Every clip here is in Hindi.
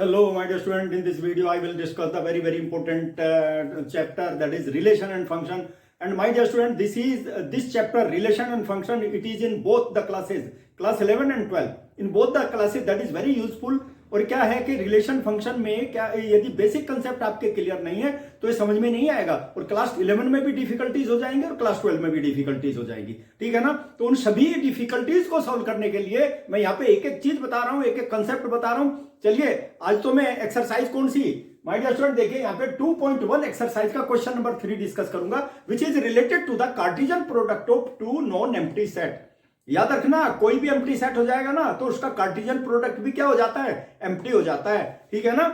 Hello, my dear student. In this video, I will discuss the very important chapter, that is relation and function. And my dear student, this chapter relation and function. It is in both the classes, class 11 and 12. In both the classes, that is very useful. और क्या है कि रिलेशन फंक्शन में क्या यदि बेसिक कंसेप्ट आपके क्लियर नहीं है तो ये समझ में नहीं आएगा, और क्लास 11 में भी डिफिकल्टीज हो जाएंगे और क्लास 12 में भी डिफिकल्टीज हो जाएगी। ठीक है ना। तो उन सभी डिफिकल्टीज को सॉल्व करने के लिए मैं यहाँ पे एक एक चीज बता रहा हूँ, एक एक कंसेप्ट बता रहा हूँ। चलिए आज तो मैं एक्सरसाइज कौन सी, माय डियर स्टूडेंट, देखिए यहाँ पे 2.1 एक्सरसाइज का क्वेश्चन नंबर 3 डिस्कस करूंगा, which is related to the Cartesian product of two non empty set. याद रखना, कोई भी एम्प्टी सेट हो जाएगा ना तो उसका कार्टेशियन प्रोडक्ट भी क्या हो जाता है, एम्प्टी हो जाता है। ठीक है ना।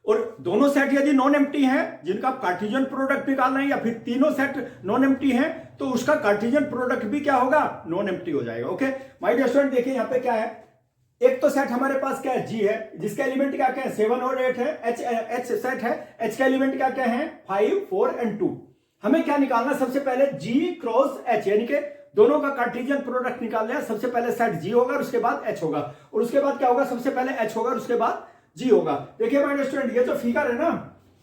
और दोनों सेट यदि नॉन एम्प्टी हैं जिनका कार्टेशियन प्रोडक्ट निकालना है, या फिर तीनों सेट नॉन एम्प्टी हैं तो उसका कार्टेशियन प्रोडक्ट भी क्या होगा, नॉन एम्प्टी हो जाएगा। ओके माय डियर स्टूडेंट, देखिए यहाँ पे क्या है, एक तो सेट हमारे पास क्या है, जी है, जिसका एलिमेंट क्या क्या है, 7 और 8 है। एच सेट है, एच का एलिमेंट क्या क्या है, 5, 4 एंड 2। हमें क्या निकालना, सबसे पहले जी क्रॉस एच, यानी कि दोनों का कार्टेशियन प्रोडक्ट निकाल लिया। सबसे पहले सेट जी होगा और उसके बाद एच होगा, और उसके बाद क्या होगा, सबसे पहले एच होगा और उसके बाद जी होगा। देखिए माय डियर स्टूडेंट, ये जो फिगर है ना,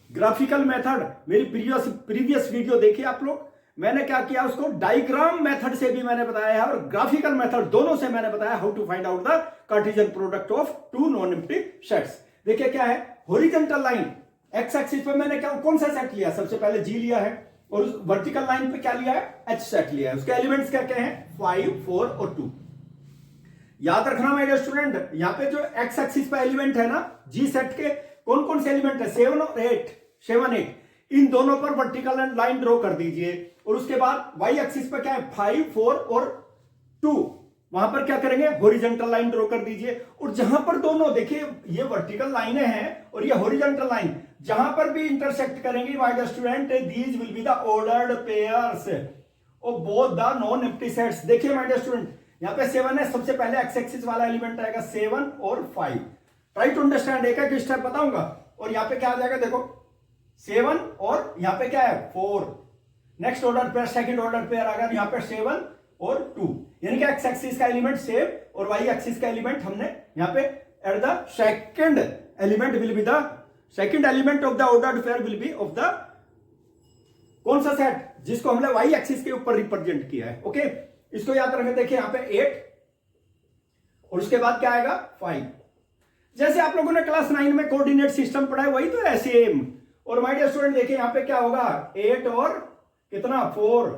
ग्राफिकल मेथड, मेरी प्रीवियस वीडियो देखिए आप लोग, मैंने क्या किया, उसको डायग्राम मेथड से भी मैंने बताया है और ग्राफिकल मेथड दोनों से मैंने बताया how to find out the Cartesian product of two non empty sets. देखिए क्या है, हॉरिजॉन्टल लाइन एक्स एक्सिस पे मैंने क्या कौन सा सेट लिया, सबसे पहले जी लिया है, और उस वर्टिकल लाइन पे क्या लिया है, एच सेट लिया है। उसके एलिमेंट्स क्या क्या हैं, 5, 4 और 2। याद रखना माय डियर स्टूडेंट, यहाँ पे जो एक्स एक्सिस पे एलिमेंट है ना जी सेट के, कौन कौन से एलिमेंट है, 7 और 8, 7, 8, इन दोनों पर वर्टिकल लाइन ड्रॉ कर दीजिए। और उसके बाद वाई एक्सिस पे क्या है, 5, 4 और 2, वहां पर क्या करेंगे, हॉरिजॉन्टल लाइन ड्रॉ कर दीजिए। और जहां पर दोनों, देखिए ये वर्टिकल लाइनें हैं और ये हॉरिजॉन्टल लाइन, जहां पर भी इंटरसेक्ट करेंगे my dear student, these will be the ordered pairs of both the non empty sets. देखिए माय डियर स्टूडेंट, यहाँ पे 7 है, सबसे पहले एक्स एक्सिस वाला एलिमेंट आएगा 7 और 5। ट्राई टू अंडरस्टैंड, एक एक स्टेप बताऊंगा। और यहाँ पे क्या आ जाएगा, देखो 7 और यहाँ पे क्या है 4, next order pair, second order pair आ गया, यहाँ पे 7 और 2, यानी कि एक्स एक्सिस का एलिमेंट सेम और वाई एक्सिस का एलिमेंट हमने यहाँ पे at the second element will be the second element of the ordered pair will be of the कौन सा सेट, जिसको हमने वाई एक्सिस के ऊपर रिप्रेजेंट किया है। ओके इसको याद रखें। देखिए यहाँ पे 8 और उसके बाद क्या आएगा 5। जैसे आप लोगों ने क्लास 9 में कोऑर्डिनेट सिस्टम पढ़ा है वही तो है सेम। और माय डियर स्टूडेंट देखिए यहाँ पे क्या होगा, 8 और कितना 4,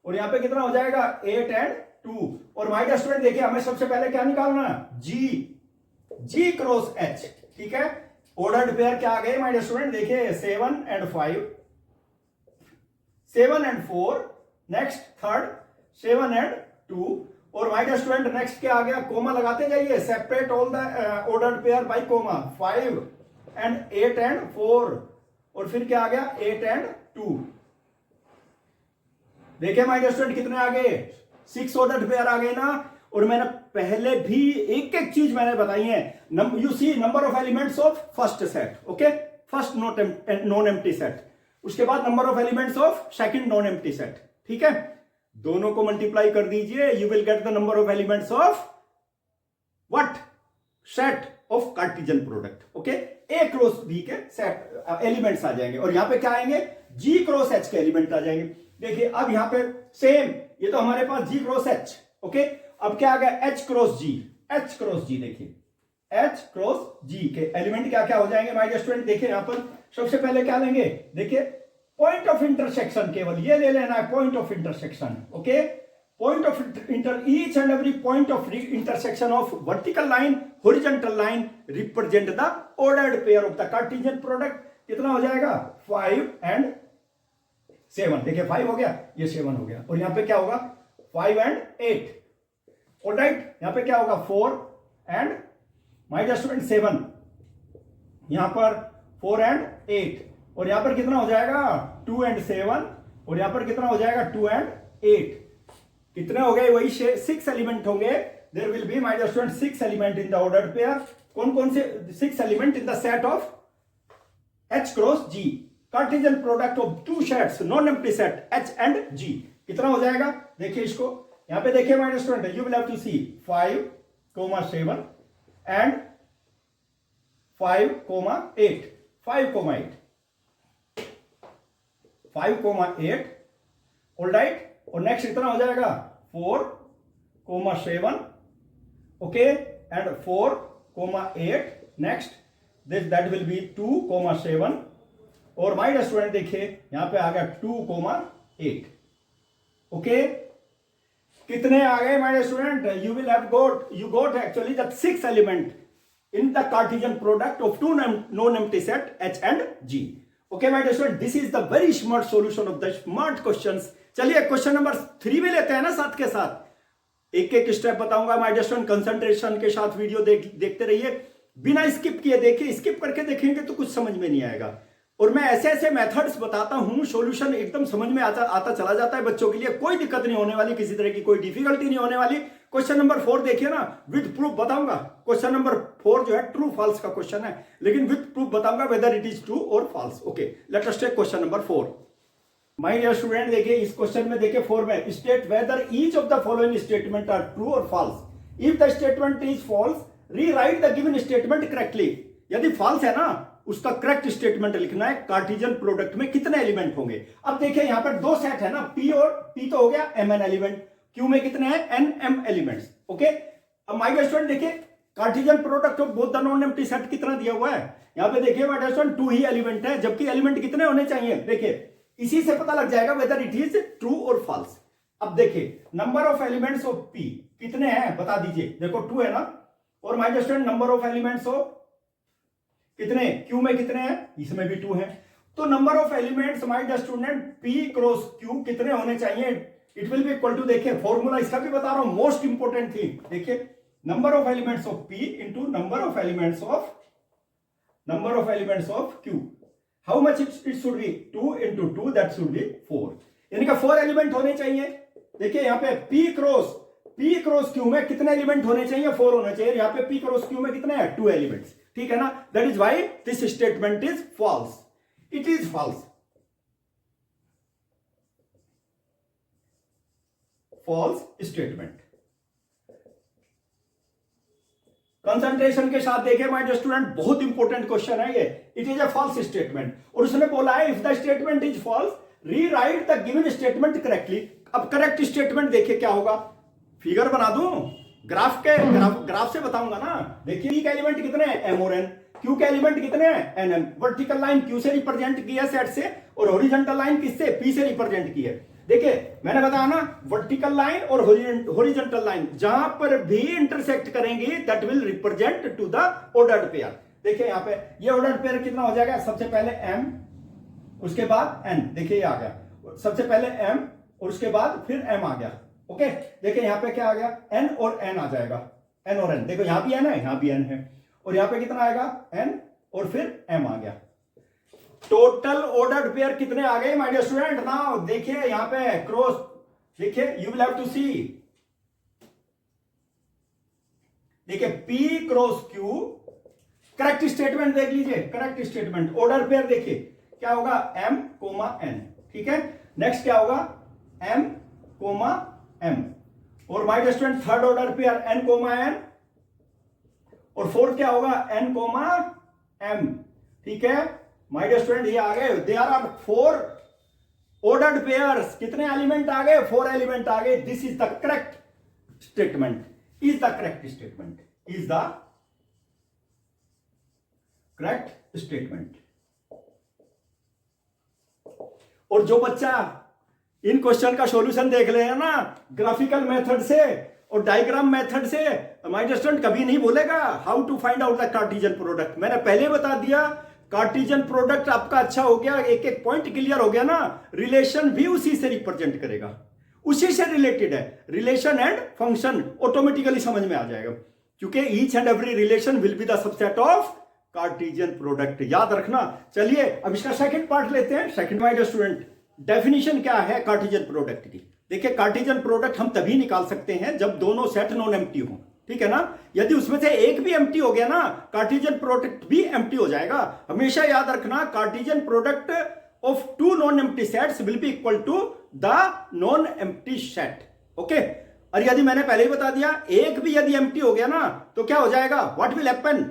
और यहाँ पे कितना हो जाएगा 8 एंड 2। और माय डियर स्टूडेंट देखिए हमें सबसे पहले क्या निकालना, जी क्रॉस एच। ठीक है, ऑर्डर्ड पेयर क्या आ गए माय डियर स्टूडेंट, देखिए 7 and 5, 7 and 4, next third 7 and 2। और माय डियर स्टूडेंट नेक्स्ट क्या आ गया, कोमा लगाते जाइए, separate all the ordered pair by comma, 5 and 8 and 4, और फिर क्या आ गया 8 एंड 2। देखिए माय डियर स्टूडेंट कितने आ गए, 6 ऑर्डर्ड पेयर आ गए ना। और मैंने पहले भी एक एक चीज मैंने बताई है, you see number of elements of first set, okay first non empty set, उसके बाद number of elements of second non empty set. ठीक है, दोनों को मल्टीप्लाई कर दीजिए, you will get the number of elements of what, set of Cartesian product. Okay A cross B के सेट एलिमेंट्स आ जाएंगे, और यहां पे क्या आएंगे, जी क्रॉस एच के एलिमेंट आ जाएंगे। देखिए अब यहां पे सेम, ये तो हमारे पास जी क्रॉस एच, ओके अब क्या आ गया, एच क्रॉस जी, एच क्रॉस जी। देखिए एच क्रॉस जी के एलिमेंट क्या क्या हो जाएंगे माय डियर स्टूडेंट, देखिए यहां पर सबसे पहले क्या लेंगे, देखिए पॉइंट ऑफ इंटरसेक्शन, केवल ये ले लेना है point of intersection. Okay point of each and every point of intersection of vertical line, horizontal line represent the ordered pair of the Cartesian product. कितना हो जाएगा 5 एंड 7, देखिए 5 हो गया, ये 7 हो गया, और यहां पे क्या होगा 5 एंड 8। ऑलराइट, यहां पे क्या होगा 4 एंड माय डियर स्टूडेंट 7, यहां पर 4 एंड 8, और यहां पर कितना हो जाएगा 2 एंड 7, और यहां पर कितना हो जाएगा 2 एंड 8। कितने हो गए, वही 6 एलिमेंट होंगे। There will be my dear student 6 element in the ordered pair. कौन कौन से 6 element in the set of H cross G, Cartesian product of two sets non empty set H and G. कितना हो जाएगा, देखिए इसको यहां पे देखिए my dear student, you will have to see 5, 7 and 5,8 5,8 5,8 all right. और नेक्स्ट कितना हो जाएगा 4,7 okay and 4,8 next this that will B 2,7 और माय स्टूडेंट देखिए यहां पे आ गया 2,8 ओके। कितने आ गए my student? You will have got actually the 6 element in the Cartesian product of two non-empty set H and G. Okay, my dear student, this is the very smart solution of the smart questions. चलिए क्वेश्चन नंबर 3 भी लेते हैं ना साथ के साथ। एक एक स्टेप बताऊंगा माय डियर स्टूडेंट, कंसंट्रेशन के साथ वीडियो देखते रहिए, बिना स्किप किए देखिए, स्किप करके देखेंगे तो कुछ समझ में नहीं आएगा। और मैं ऐसे ऐसे मेथड्स बताता हूं, सॉल्यूशन एकदम समझ में आता चला जाता है बच्चों के लिए, कोई दिक्कत नहीं होने वाली, किसी तरह की कोई डिफिकल्टी नहीं होने वाली। क्वेश्चन नंबर 4 देखिए ना, विद प्रूफ बताऊंगा। क्वेश्चन नंबर 4 जो है ट्रू फॉल्स का क्वेश्चन है, लेकिन विद प्रूफ बताऊंगा वेदर इट इज ट्रू और false. Okay, let us take question number 4। My dear student देखिए इस क्वेश्चन में देखिए 4 में, state whether each of the following statement are true और false. If the statement is false, rewrite the given statement correctly. यदि फॉल्स है ना, उसका करेक्ट स्टेटमेंट लिखना है। कार्टेशियन प्रोडक्ट में कितने एलिमेंट होंगे? अब देखिए यहां पर 2 सेट है ना, पी और पी तो हो गया mn एलिमेंट, क्यू में कितने हैं nm एलिमेंट्स। ओके, अब माय डियर स्टूडेंट देखिए Cartesian product of both the non empty set कितना दिया हुआ है? यहां पे देखिए माय डियर स्टूडेंट 2 ही एलिमेंट है, जबकि एलिमेंट कितने होने चाहिए? देखिए इसी से पता लग जाएगा वेदर इट इज ट्रू और फॉल्स। अब देखिए number of elements of P कितने हैं बता दीजिए। देखो 2 है ना, और my dear student number of elements of कितने? क्यू में कितने हैं? इसमें भी 2 है। तो number of elements my dear student P cross Q कितने होने चाहिए? It will be equal to, देखिए फॉर्मूला इसका भी बता रहा हूं, मोस्ट इंपोर्टेंट थिंग देखिए, number of elements of P into number of elements of Q. How much it should be? 2 into 2 that should be 4, यानी कि 4 एलिमेंट होने चाहिए। देखिए यहां पे पी क्रॉस क्यू में कितने एलिमेंट होने चाहिए? 4 होने चाहिए। यहां पे पी क्रॉस क्यू में कितने हैं? 2 एलिमेंट्स, ठीक है ना। That is why this statement is false, it is false statement. Concentration के साथ देखें माय डियर स्टूडेंट, बहुत इंपॉर्टेंट क्वेश्चन है ये। It is a false statement, और उसने बोला है if the statement is false rewrite the given statement correctly. अब करेक्ट स्टेटमेंट देखिए क्या होगा, फिगर बना दूं, ग्राफ से बताऊंगा ना। देखिए पी का एलिमेंट कितने हैं? एम और एन। क्यू के एलिमेंट कितने हैं? N M. Vertical line Q से रिप्रेजेंट की है सेट से, और हॉरिजॉन्टल लाइन किससे? पी से रिप्रेजेंट की है। देखिए मैंने बताया ना, वर्टिकल लाइन और हॉरिजॉन्टल लाइन जहां पर भी इंटरसेक्ट करेंगी that will represent to the ordered pair. देखिए यहां पे ये ऑर्डर्ड पेयर कितना हो जाएगा? सबसे पहले एम, उसके बाद एन। देखिए ये आ गया, सबसे पहले एम और उसके बाद फिर एम आ गया। ओके, देखिए यहां पे क्या आ गया? एन और एन आ जाएगा, एन और एन। देखो यहां भी एन है, यहां भी एन है, और यहां पे कितना आएगा? एन और फिर एम आ गया। टोटल ऑर्डर्ड पेयर कितने आ गए माय डियर स्टूडेंट? नाउ देखिए यहां पे क्रॉस, देखिए यू विल हैव टू सी, देखिए P cross Q, correct statement देख लीजिए, करेक्ट स्टेटमेंट ऑर्डर पेयर देखिए क्या होगा? एम कोमा एन, ठीक है। नेक्स्ट क्या होगा? एम कोमा एम, और my dear student third order pair N comma N, और फोर्थ क्या होगा? एन कोमा एम, ठीक है माय डियर स्टूडेंट। ये आ गए, देयर आर 4 ऑर्डर्ड पेयर्स। कितने एलिमेंट आ गए? 4 एलिमेंट आ गए। This is the correct statement, is the correct statement, is the correct statement. और जो बच्चा इन क्वेश्चन का सॉल्यूशन देख ले है ना ग्राफिकल मेथड से और डायग्राम मेथड से, माय डियर स्टूडेंट कभी नहीं बोलेगा how to find out the Cartesian product. मैंने पहले बता दिया, कार्टेशियन प्रोडक्ट आपका अच्छा हो गया, एक एक पॉइंट क्लियर हो गया ना, रिलेशन भी उसी से रिप्रेजेंट करेगा, उसी से रिलेटेड है। रिलेशन एंड फंक्शन ऑटोमेटिकली समझ में आ जाएगा, क्योंकि each and every relation will be the subset of Cartesian product, याद रखना। चलिए अब इसका सेकंड पार्ट लेते हैं। Second my dear student, definition क्या है कार्टेशियन प्रोडक्ट की? देखिए कार्टेशियन प्रोडक्ट हम तभी निकाल सकते हैं जब दोनों सेट नॉन एम्प्टी हो, ठीक है ना। यदि उसमें से एक भी एम्प्टी हो गया ना, कार्टेशियन प्रोडक्ट भी एम्प्टी हो जाएगा। हमेशा याद रखना, Cartesian product of 2 non empty sets will be equal to the non empty set. Okay, और यदि मैंने पहले ही बता दिया, एक भी यदि एम्प्टी हो गया ना तो क्या हो जाएगा? What will happen?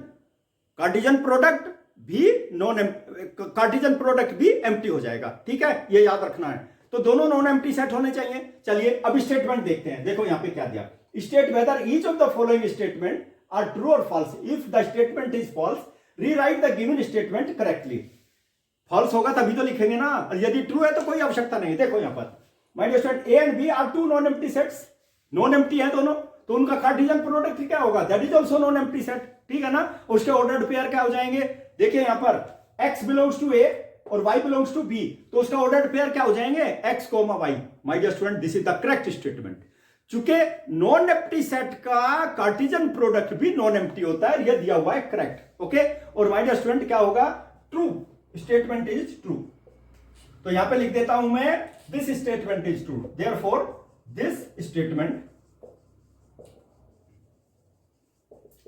Cartesian product भी कार्टिजन प्रोडक्ट भी एम्प्टी हो जाएगा। ठीक है, ये याद रखना है। तो दोनों नॉन एम्प्टी सेट होने चाहिए। चलिए अब स्टेटमेंट देखते हैं। देखो यहां पे क्या दिया, state whether each of the following statement are true और false. If the statement is false rewrite the given statement correctly. False होगा तभी तो लिखेंगे ना, और यदि ट्रू है तो कोई आवश्यकता नहीं। देखो यहां पर my dear student, A and B are two non empty sets, non empty है दोनों, तो उनका कार्टेशियन प्रोडक्ट क्या होगा, that is also non empty set. ठीक है ना, उसके ऑर्डर्ड पेयर क्या हो जाएंगे, देखिए यहां पर x बिलोंग्स टू ए और y बिलोंग्स टू b, तो उसका ऑर्डर्ड पेयर क्या हो जाएंगे, x, y। My dear student, this is the correct statement. चूंकि नॉन एम्प्टी सेट का कार्टेशियन प्रोडक्ट भी नॉन एम्प्टी होता है, यह दिया हुआ है करेक्ट। ओके, और माय डियर स्टूडेंट क्या होगा, ट्रू, स्टेटमेंट इज ट्रू। तो यहां पे लिख देता हूं मैं, this statement is true, therefore this statement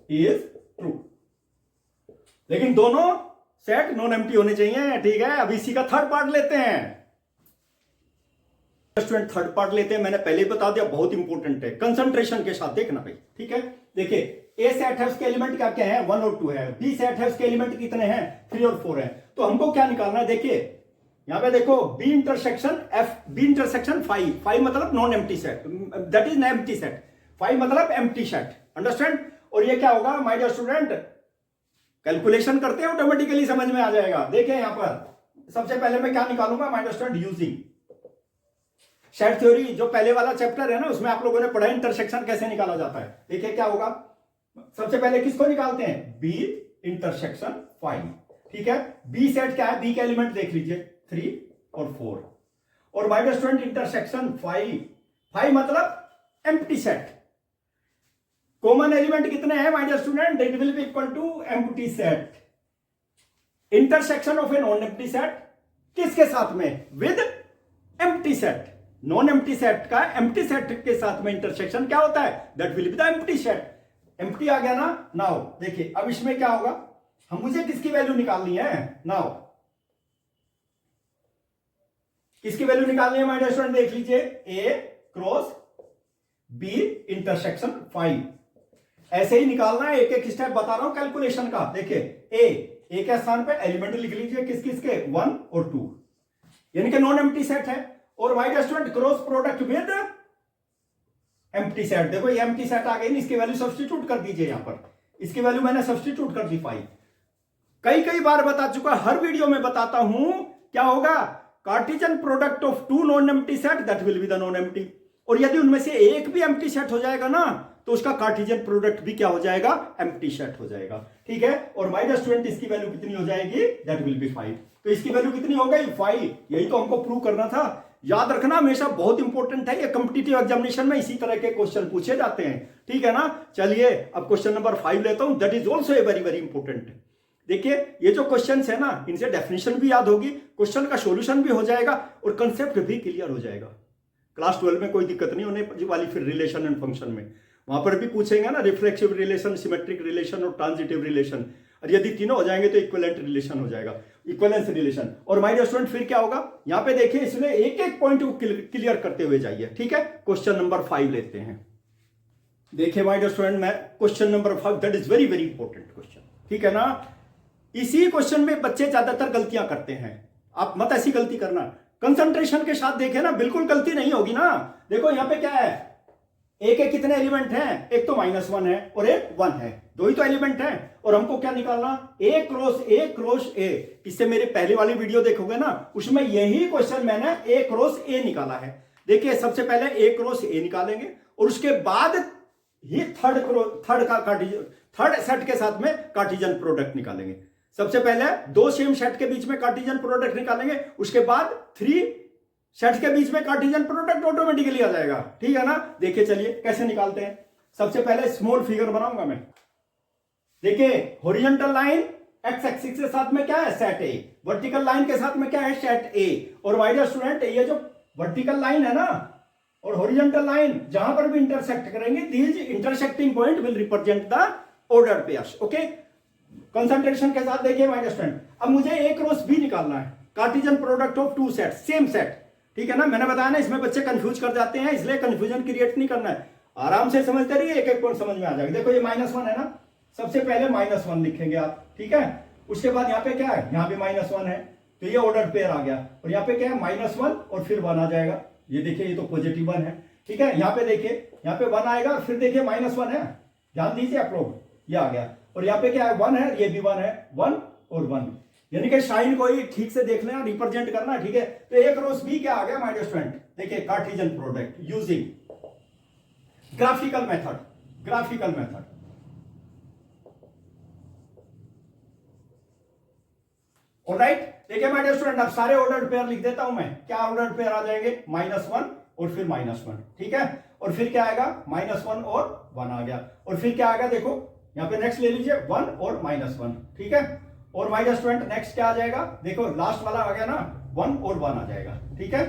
is true. लेकिन दोनों सेट नॉन एम्प्टी होने चाहिए। ठीक है, अब इसी का थर्ड पार्ट लेते हैं। स्टूडेंट थर्ड पार्ट लेते हैं, मैंने पहले ही बता दिया, बहुत इंपॉर्टेंट है, कंसंट्रेशन के साथ देखना भाई। ठीक है, देखिए ए सेट है, उसके एलिमेंट क्या क्या है, 1 और 2 है। बी सेट है, उसके एलिमेंट कितने हैं, 3 और 4 है। तो हमको क्या निकालना है, देखिए यहां पे देखो B intersection F, B intersection 5 मतलब non empty set, that is empty set, 5 मतलब एम्प्टी सेट, अंडरस्टैंड। और ये क्या होगा माय डियर स्टूडेंट, कैलकुलेशन करते हैं ऑटोमेटिकली समझ में आ जाएगा। देखिए यहां पर सबसे पहले मैं क्या निकालूंगा my dear student, using set theory, जो पहले वाला चैप्टर है ना, उसमें आप लोगों ने पढ़ा इंटरसेक्शन कैसे निकाला जाता है। देखिए क्या होगा, सबसे पहले किसको निकालते हैं, बी इंटरसेक्शन 5। ठीक है, बी सेट क्या है, बी के एलिमेंट देख लीजिए 3 और 4, और माय डियर स्टूडेंट इंटरसेक्शन 5 मतलब एम्प्टी सेट। कॉमन एलिमेंट कितने हैं my dear student, it will be equal to empty set. Intersection of a non empty set किसके साथ में, with empty set. Non empty set का एम्प्टी सेट के साथ में इंटरसेक्शन क्या होता है, that will be the empty set. Empty आ गया ना। नाउ देखिए अब इसमें क्या होगा, हम मुझे किसकी वैल्यू निकालनी है, नाउ किसकी वैल्यू निकालनी है माय डियर स्टूडेंट, देख लीजिए ए क्रॉस बी इंटरसेक्शन 5, ऐसे ही निकालना है, एक एक स्टेप बता रहा हूं कैलकुलेशन का। देखिए ए के स्थान पे एलिमेंट लिख लीजिए किस किसके, 1 और 2, यानी कि नॉन एम्प्टी सेट है। और my dear student cross product with empty set, देखो ये एम्प्टी सेट आ गई, इसकी वैल्यू सब्स्टिट्यूट कर दीजिए, यहां पर इसकी वैल्यू मैंने सब्स्टिट्यूट कर दी 5। कई बार बता चुका, हर वीडियो में बताता हूं, क्या होगा, Cartesian product of 2 non empty set that will be the non empty. और यदि उनमें से एक भी एम्प्टी सेट हो जाएगा ना, तो उसका कार्टेशियन प्रोडक्ट भी क्या हो जाएगा, एम्प्टी सेट हो जाएगा। ठीक है, और माय डियर स्टूडेंट इसकी वैल्यू कितनी हो जाएगी, दैट विल बी 5। तो इसकी वैल्यू कितनी हो गई, 5। यही तो हमको प्रूव करना था। याद रखना हमेशा, बहुत इंपॉर्टेंट है ये, कॉम्पिटिटिव एग्जामिनेशन में इसी तरह के क्वेश्चन पूछे जाते हैं। ठीक है ना, चलिए अब क्वेश्चन नंबर 5 लेता हूं, that is also a very very important. देखिए ये जो क्वेश्चन है ना, इनसे डेफिनेशन भी याद होगी, क्वेश्चन का सॉल्यूशन भी हो जाएगा और कंसेप्ट भी क्लियर हो जाएगा। क्लास 12 में कोई दिक्कत नहीं होने वाली। फिर रिलेशन एंड फंक्शन में वहां पर भी पूछेंगे ना, रिफ्लेक्सिव रिलेशन, सिमेट्रिक रिलेशन और ट्रांजिटिव रिलेशन, और यदि तीनों हो जाएंगे तो इक्विवेलेंट रिलेशन हो जाएगा, इक्विवेलेंस रिलेशन। और माय डियर स्टूडेंट फिर क्या होगा, यहां पे देखिए इसमें एक एक पॉइंट को क्लियर करते हुए जाइए। ठीक है, क्वेश्चन नंबर 5 लेते हैं। देखिए माय डियर स्टूडेंट, मैं question number 5, that is very very important question. ठीक है ना, इसी क्वेश्चन में बच्चे ज्यादातर गलतियां करते हैं, आप मत ऐसी गलती करना। कंसंट्रेशन के साथ देखें ना, बिल्कुल गलती नहीं होगी ना। देखो यहां पे क्या है, ए के कितने एलिमेंट हैं, एक तो -1 है और एक 1 है, दो ही तो एलिमेंट हैं। और हमको क्या निकालना, ए क्रॉस ए। इससे मेरे पहले वाली वीडियो देखोगे ना, उसमें यही क्वेश्चन मैंने ए क्रॉस ए निकाला है। देखिए सबसे पहले ए क्रॉस ए निकालेंगे और उसके बाद ही थर्ड सेट के साथ में कार्टेशियन प्रोडक्ट निकालेंगे। सबसे पहले 2 सेम सेट के बीच में कार्टेशियन प्रोडक्ट निकालेंगे, उसके बाद 3 सेट के बीच में कार्टेशियन प्रोडक्ट ऑटोमेटिकली आ जाएगा। ठीक है ना, देखिए चलिए कैसे निकालते हैं। सबसे पहले स्मॉल फिगर बनाऊंगा मैं। देखिए हॉरिजॉन्टल लाइन एक्स एक्सिस के साथ में क्या है, सेट ए, वर्टिकल लाइन के साथ में क्या है, सेट ए। और माय डियर स्टूडेंट, ये जो वर्टिकल लाइन है ना और हॉरिजॉन्टल लाइन जहां पर भी इंटरसेक्ट करेंगे, these intersecting point will represent the order pairs. Okay, concentration के साथ देखिए माय डियर स्टूडेंट, अब मुझे ए क्रॉस बी निकालना है, Cartesian product of 2 set, same set. ठीक है ना, मैंने बताया ना इसमें बच्चे कंफ्यूज कर जाते हैं, इसलिए कंफ्यूजन क्रिएट नहीं करना है, आराम से समझते रहिए, एक एक पॉइंट समझ में आ जाएगा। देखो ये -1 है ना, सबसे पहले -1 लिखेंगे आप। ठीक है। उसके बाद यहाँ पे क्या है, यहाँ पे -1 है, तो ये ऑर्डर पेयर आ गया। और यहाँ पे क्या है, -1 और फिर 1 आ जाएगा। ये देखिए ये तो पॉजिटिव 1 है, ठीक है। यहाँ पे देखिए, यहाँ पे 1 आएगा और फिर देखिए -1 है, ध्यान दीजिए आप लोग, ये आ गया। और यहाँ पे क्या है, 1 है, ये भी 1 है, 1 और 1, यानी कि साइन को ही ठीक से देख लेना, रिप्रेजेंट करना, ठीक है। तो एक रोज भी क्या आ गया माय डियर स्टूडेंट, देखिए Cartesian product using graphical method, graphical method. Alright, देखिए माय डियर स्टूडेंट, अब सारे ऑर्डर्ड पेयर लिख देता हूं मैं। क्या ऑर्डर्ड पेयर आ जाएंगे, -1 और फिर -1, ठीक है। और फिर क्या आएगा, -1 और 1 आ गया। और फिर क्या आएगा, देखो यहां पे नेक्स्ट ले लीजिए, 1 और -1, ठीक है। और माय डियर स्टूडेंट नेक्स्ट क्या आ जाएगा, देखो लास्ट वाला आ गया ना, 1 और 1 आ जाएगा, ठीक है।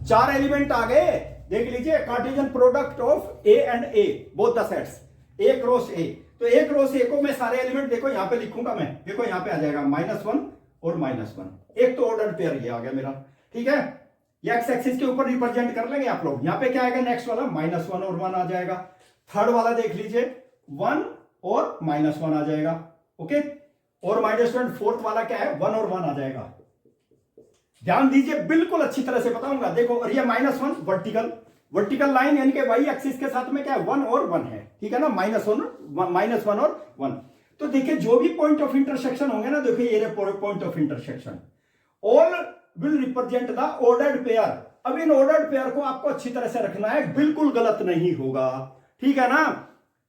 4 एलिमेंट आ गए, देख लीजिए, Cartesian product of A and A, both the sets, A cross ए। तो ए क्रॉस ए को मैं सारे एलिमेंट देखो यहां पे लिखूंगा मैं, देखो यहां पे आ जाएगा -1 और -1, एक तो ऑर्डर पेयर ये आ गया मेरा, ठीक है। ये एक्स एक्सिस के ऊपर रिप्रेजेंट कर लेंगे आप लोग। यहां पे क्या आएगा नेक्स्ट वाला, -1 और 1 आ जाएगा। थर्ड वाला देख लीजिए, 1 और -1 आ जाएगा, ओके। और माय डियर स्टूडेंट फोर्थ वाला क्या है, 1 और 1 आ जाएगा। ध्यान दीजिए, बिल्कुल अच्छी तरह से बताऊंगा, देखो। और ये -1 वर्टिकल, वर्टिकल लाइन, यानी कि वाई एक्सिस के साथ में क्या है, 1 और 1 है, ठीक है ना, -1 और 1। तो देखिए जो भी पॉइंट ऑफ इंटरसेक्शन होंगे ना, देखिए ये point of intersection, all will represent the ordered pair. अब इन ऑर्डर्ड पेयर को आपको अच्छी तरह से रखना है, बिल्कुल गलत नहीं होगा, ठीक है ना।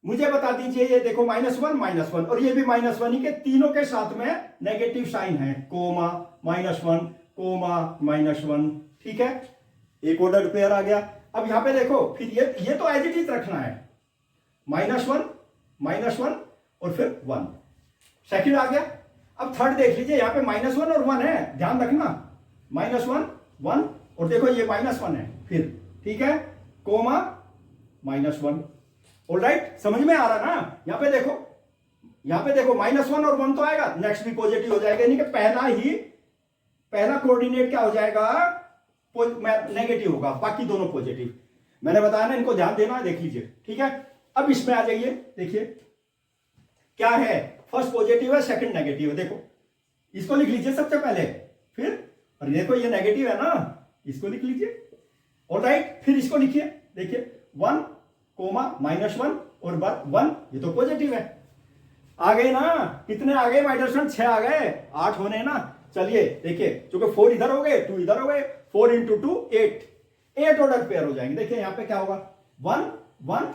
मुझे बता दीजिए, ये देखो -1 और ये भी -1 ही के, तीनों के साथ में नेगेटिव साइन है, कोमा -1 कोमा -1, ठीक है। एक ऑर्डर्ड पेयर आ गया। अब यहां पे देखो, फिर ये तो एज इट इज रखना है, -1 और फिर 1, सेकंड आ गया। अब थर्ड देख लीजिए, यहां पे -1 और 1 है, ध्यान रखना, -1 1 और देखो ये -1 है फिर, ठीक है, कोमा -1। ऑलराइट, समझ में आ रहा ना। यहां पे देखो, -1 और 1 तो आएगा, नेक्स्ट भी पॉजिटिव हो जाएगा, यानी कि पहला कोऑर्डिनेट क्या हो जाएगा, नेगेटिव होगा, बाकी दोनों पॉजिटिव। मैंने बताया ना, इनको ध्यान देना, देख लीजिए, ठीक है। अब इसमें आ जाइए, देखिए क्या है, फर्स्ट पॉजिटिव है, सेकंड नेगेटिव है, देखो इसको लिख लीजिए सबसे पहले, फिर और देखो ये नेगेटिव है ना, इसको लिख लीजिए। ऑलराइट, फिर इसको लिखिए, देखिए 1 कोमा -1 और 1, ये तो पॉजिटिव है। आ गए ना, कितने आ गए माय डियर स्टूडेंट, 6 आ गए, 8 होने ना। चलिए देखिए, क्योंकि 4 इधर हो गए, 2 इधर हो गए, 4 × 2 8 ऑर्डर पेयर हो जाएंगे। देखिए यहां पे क्या होगा, 1 1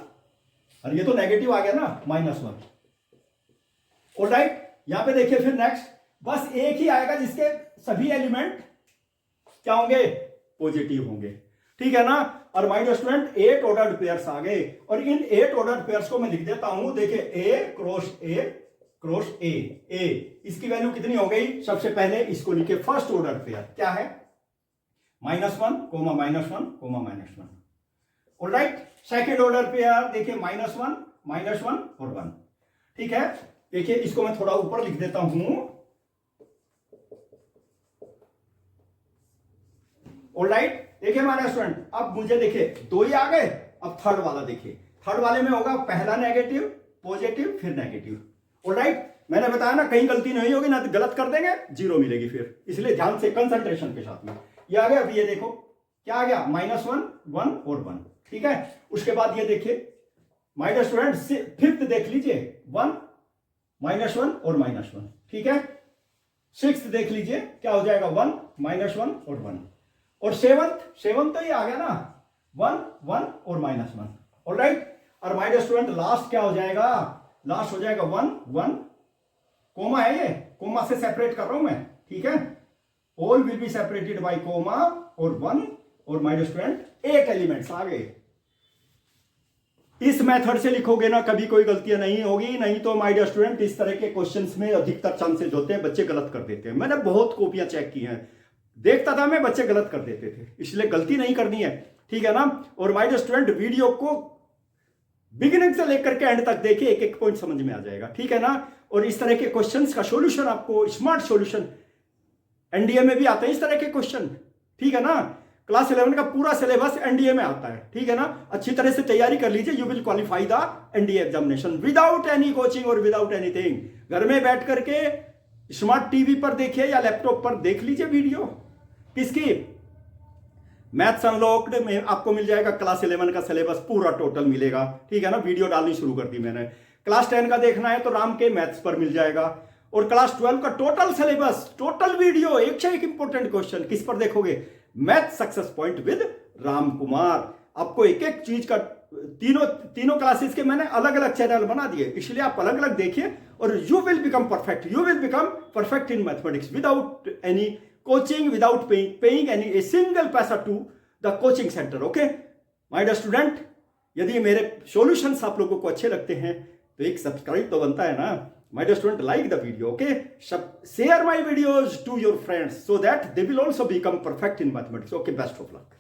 और ये तो नेगेटिव आ गया ना, -1। ऑलराइट, यहां पे देखिए फिर नेक्स्ट, बस एक ही आएगा जिसके सभी एलिमेंट क्या होंगे, पॉजिटिव होंगे, ठीक है ना। और my dear student 8 ordered pairs आ गए, और इन 8 ऑर्डर्ड पेयर्स को मैं लिख देता हूं, देखिए A क्रॉस A, इसकी वैल्यू कितनी हो गई, सबसे पहले इसको लिखे फर्स्ट ऑर्डर पेयर, क्या है, -1 comma -1। Alright, second order pair देखिए -1 और 1, ठीक है। देखिए इसको मैं थोड़ा ऊपर लिख देता हूं। ऑलराइट, देखिए हमारे स्टूडेंट, अब मुझे देखिए 2 ही आ गए। अब थर्ड वाला देखिए, थर्ड वाले में होगा पहला नेगेटिव, पॉजिटिव, फिर नेगेटिव। ऑलराइट, मैंने बताया ना, कहीं गलती नहीं होगी ना, तो गलत कर देंगे 0 मिलेगी फिर, इसलिए ध्यान से कंसंट्रेशन के साथ में। ये आ गया, अब ये देखो क्या आ गया, -1 1 और 1, ठीक है। उसके बाद ये देखिए माय डियर स्टूडेंट, फिफ्थ देख लीजिए, 1 -1 और -1, ठीक है। सिक्स्थ देख लीजिए क्या हो जाएगा, 1 -1 और 1। और सेवंथ तो ये आ गया ना, 1 1 और -1। ऑलराइट, और माय डियर स्टूडेंट लास्ट क्या हो जाएगा, लास्ट हो जाएगा 1 1, कोमा है, ये कोमा से सेपरेट कर रहा हूं मैं, ठीक है। All will be separated by comma और 1, और माय डियर स्टूडेंट 8 एलिमेंट्स आ गए। इस मेथड से लिखोगे ना, कभी कोई गलतियां नहीं होगी। नहीं तो माय डियर स्टूडेंट इस तरह के क्वेश्चंस में अधिकतर चांसेस होते हैं बच्चे गलत कर देते हैं। मैंने बहुत कॉपियां चेक की हैं, देखता था मैं, बच्चे गलत कर देते थे, इसलिए गलती नहीं करनी है, ठीक है ना। और माय डियर स्टूडेंट वीडियो को बिगिनिंग से लेकर के एंड तक देखिए, एक एक पॉइंट समझ में आ जाएगा, ठीक है ना। और इस तरह के क्वेश्चंस का सॉल्यूशन आपको, स्मार्ट सॉल्यूशन एनडीए में भी आते हैं इस तरह के क्वेश्चन, ठीक है ना। क्लास 11 का पूरा सिलेबस एनडीए में आता है, ठीक है ना। अच्छी तरह से तैयारी कर लीजिए, you will qualify the NDA examination without any coaching और विदाउट एनीथिंग। घर में बैठ करके स्मार्ट टीवी पर देखिए या लैपटॉप पर देख लीजिए वीडियो। किसकी? मैथ्स अनलॉक्ड में आपको मिल जाएगा क्लास 11 का सिलेबस पूरा टोटल मिलेगा, ठीक है ना। वीडियो डालनी शुरू कर दी मैंने। क्लास 10 का देखना है तो राम के मैथ्स पर मिल जाएगा। और क्लास 12 का टोटल सिलेबस, टोटल वीडियो, एक से एक इंपॉर्टेंट क्वेश्चन किस पर देखोगे? Math success point with Ram Kumar. आपको एक एक चीज का तीनों क्लासेस के मैंने अलग अलग चैनल बना दिए, इसलिए आप अलग अलग देखिए और you will become perfect. You will become perfect in mathematics without any coaching, without paying any a single पैसा to the coaching centre. Okay my dear student, यदि मेरे सॉल्यूशंस आप लोगों को अच्छे लगते हैं तो एक सब्सक्राइब तो बनता है ना। My dear student, like the video, okay? Share my videos to your friends so that they will also become perfect in mathematics. Okay, best of luck.